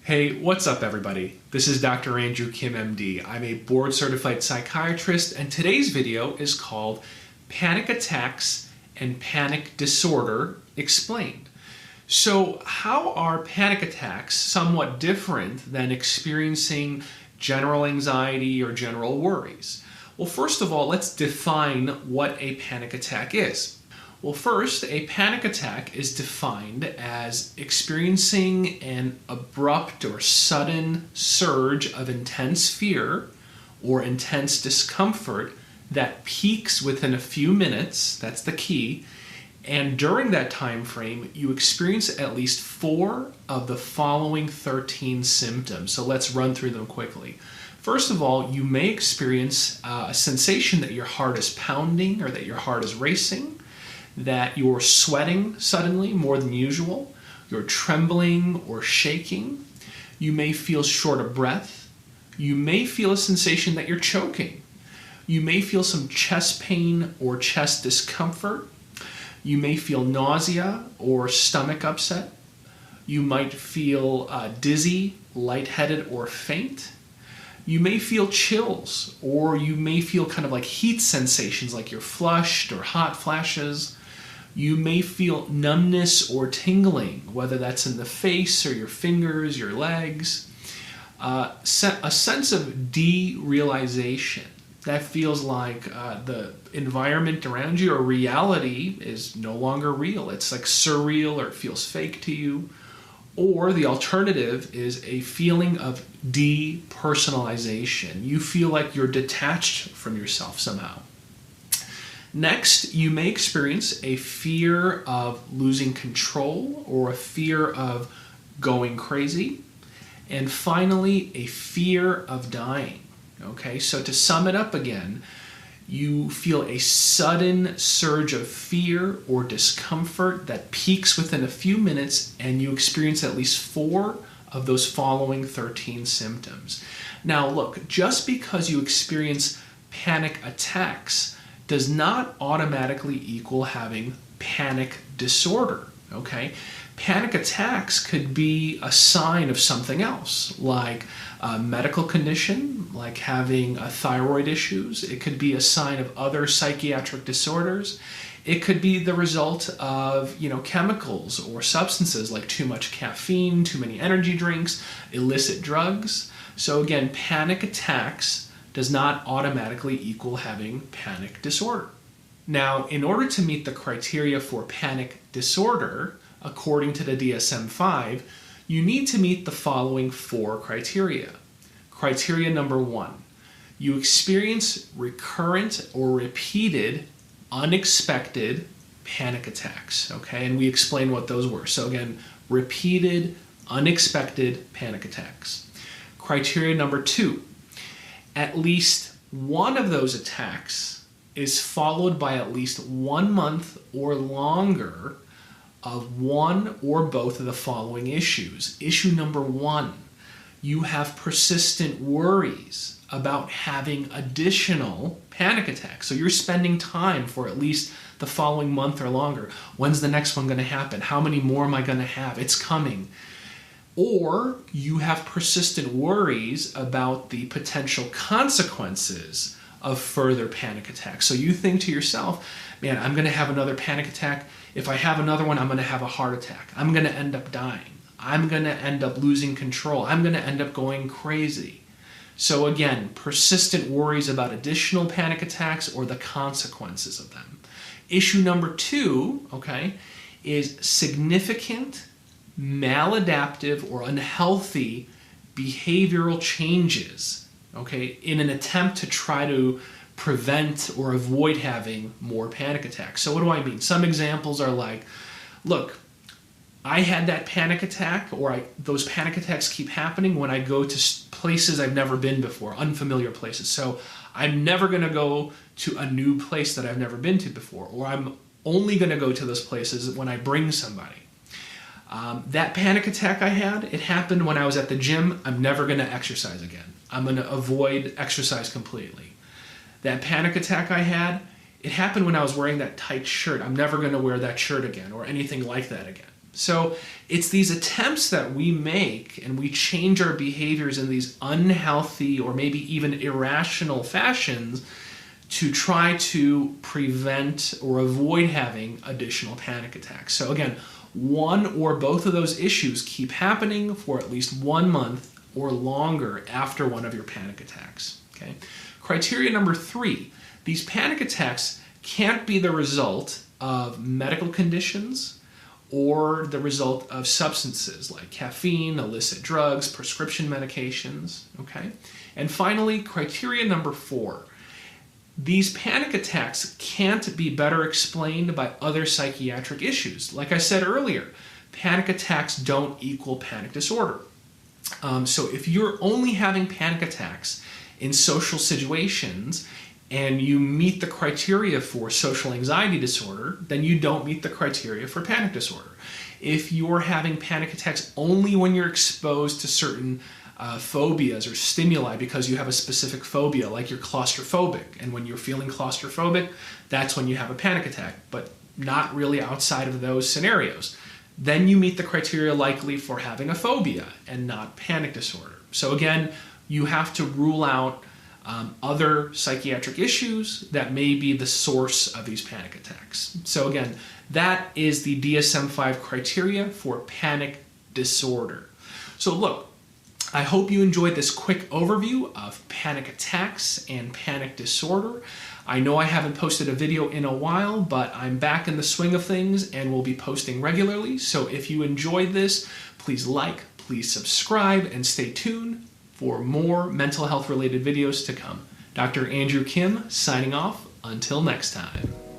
Hey, what's up everybody? This is Dr. Andrew Kim, MD. I'm a board-certified psychiatrist, and today's video is called Panic Attacks and Panic Disorder Explained. So how are panic attacks somewhat different than experiencing general anxiety or general worries? Well, first of all, let's define what a panic attack is. Well, first, a panic attack is defined as experiencing an abrupt or sudden surge of intense fear or intense discomfort that peaks within a few minutes, that's the key, and during that time frame, you experience at least 4 of the following 13 symptoms. So let's run through them quickly. First of all, you may experience a sensation that your heart is pounding or that your heart is racing, that you're sweating suddenly more than usual, you're trembling or shaking, you may feel short of breath, you may feel a sensation that you're choking, you may feel some chest pain or chest discomfort, you may feel nausea or stomach upset, you might feel dizzy, lightheaded, or faint. You may feel chills, or you may feel kind of like heat sensations like you're flushed or hot flashes. You may feel numbness or tingling, whether that's in the face or your fingers, your legs. A sense of derealization. That feels like the environment around you or reality is no longer real. It's like surreal or it feels fake to you. Or the alternative is a feeling of depersonalization. You feel like you're detached from yourself somehow. Next, you may experience a fear of losing control or a fear of going crazy. And finally, a fear of dying. Okay, so to sum it up again, you feel a sudden surge of fear or discomfort that peaks within a few minutes, and you experience at least 4 of those following 13 symptoms. Now look, just because you experience panic attacks does not automatically equal having panic disorder, okay? Panic attacks could be a sign of something else, like a medical condition, like having thyroid issues. It could be a sign of other psychiatric disorders. It could be the result of, chemicals or substances like too much caffeine, too many energy drinks, illicit drugs. So again, panic attacks does not automatically equal having panic disorder. Now, in order to meet the criteria for panic disorder, according to the DSM-5, you need to meet the following 4 criteria. Criteria number 1, you experience recurrent or repeated unexpected panic attacks, okay? And we explain what those were. So again, repeated unexpected panic attacks. Criteria number 2, at least one of those attacks is followed by at least 1 month or longer of one or both of the following issues. Issue number 1, you have persistent worries about having additional panic attacks. So you're spending time for at least the following month or longer. When's the next one going to happen? How many more am I going to have? It's coming. Or you have persistent worries about the potential consequences of further panic attacks. So you think to yourself, man, I'm going to have another panic attack. If I have another one, I'm going to have a heart attack. I'm going to end up dying. I'm going to end up losing control. I'm going to end up going crazy. So again, persistent worries about additional panic attacks or the consequences of them. Issue number 2, okay, is significant maladaptive or unhealthy behavioral changes, okay, in an attempt to try to prevent or avoid having more panic attacks. So what do I mean? Some examples are like, look, I had that panic attack, or those panic attacks keep happening when I go to places I've never been before, unfamiliar places. So I'm never going to go to a new place that I've never been to before, or I'm only going to go to those places when I bring somebody. That panic attack I had, it happened when I was at the gym. I'm never going to exercise again. I'm going to avoid exercise completely. That panic attack I had, it happened when I was wearing that tight shirt. I'm never going to wear that shirt again or anything like that again. So it's these attempts that we make and we change our behaviors in these unhealthy or maybe even irrational fashions to try to prevent or avoid having additional panic attacks. So again, one or both of those issues keep happening for at least 1 month or longer after one of your panic attacks. Okay? Criteria number 3, these panic attacks can't be the result of medical conditions or the result of substances like caffeine, illicit drugs, prescription medications, okay? And finally, criteria number 4, these panic attacks can't be better explained by other psychiatric issues. Like I said earlier, panic attacks don't equal panic disorder. So if you're only having panic attacks in social situations and you meet the criteria for social anxiety disorder, then you don't meet the criteria for panic disorder. If you're having panic attacks only when you're exposed to certain phobias or stimuli because you have a specific phobia, like you're claustrophobic, and when you're feeling claustrophobic, that's when you have a panic attack, but not really outside of those scenarios, then you meet the criteria likely for having a phobia and not panic disorder. So again, you have to rule out other psychiatric issues that may be the source of these panic attacks. So again, that is the DSM-5 criteria for panic disorder. So look, I hope you enjoyed this quick overview of panic attacks and panic disorder. I know I haven't posted a video in a while, but I'm back in the swing of things and will be posting regularly. So if you enjoyed this, please like, please subscribe, and stay tuned for more mental health related videos to come. Dr. Andrew Kim signing off. Until next time.